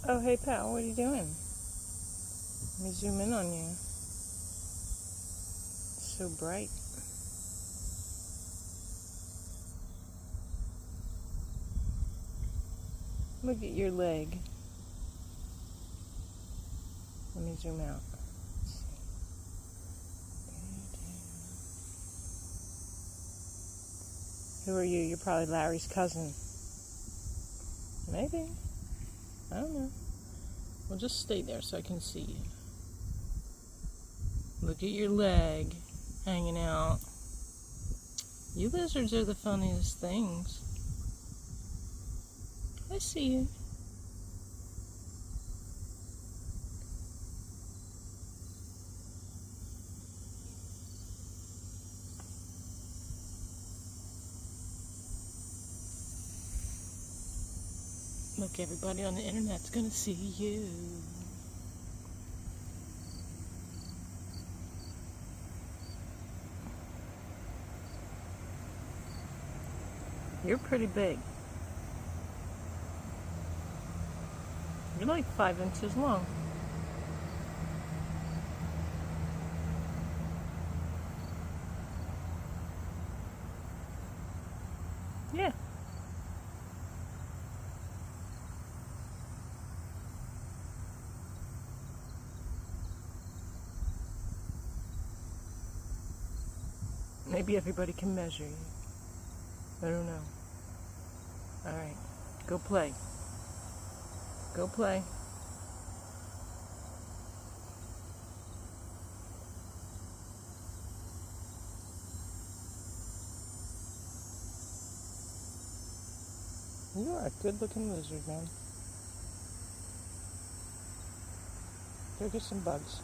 Oh, hey, pal, what are you doing? Let me zoom in on you. It's so bright. Look at your leg. Let me zoom out. Who are you? You're probably Larry's cousin. Maybe. I don't know. Well, just stay there so I can see you. Look at your leg hanging out. You lizards are the funniest things. I see you. Look, everybody on the internet's gonna see you. You're pretty big. You're like 5 inches long. Yeah. Maybe everybody can measure you. I don't know. Alright. Go play. Go play. You are a good-looking lizard, man. Go get some bugs.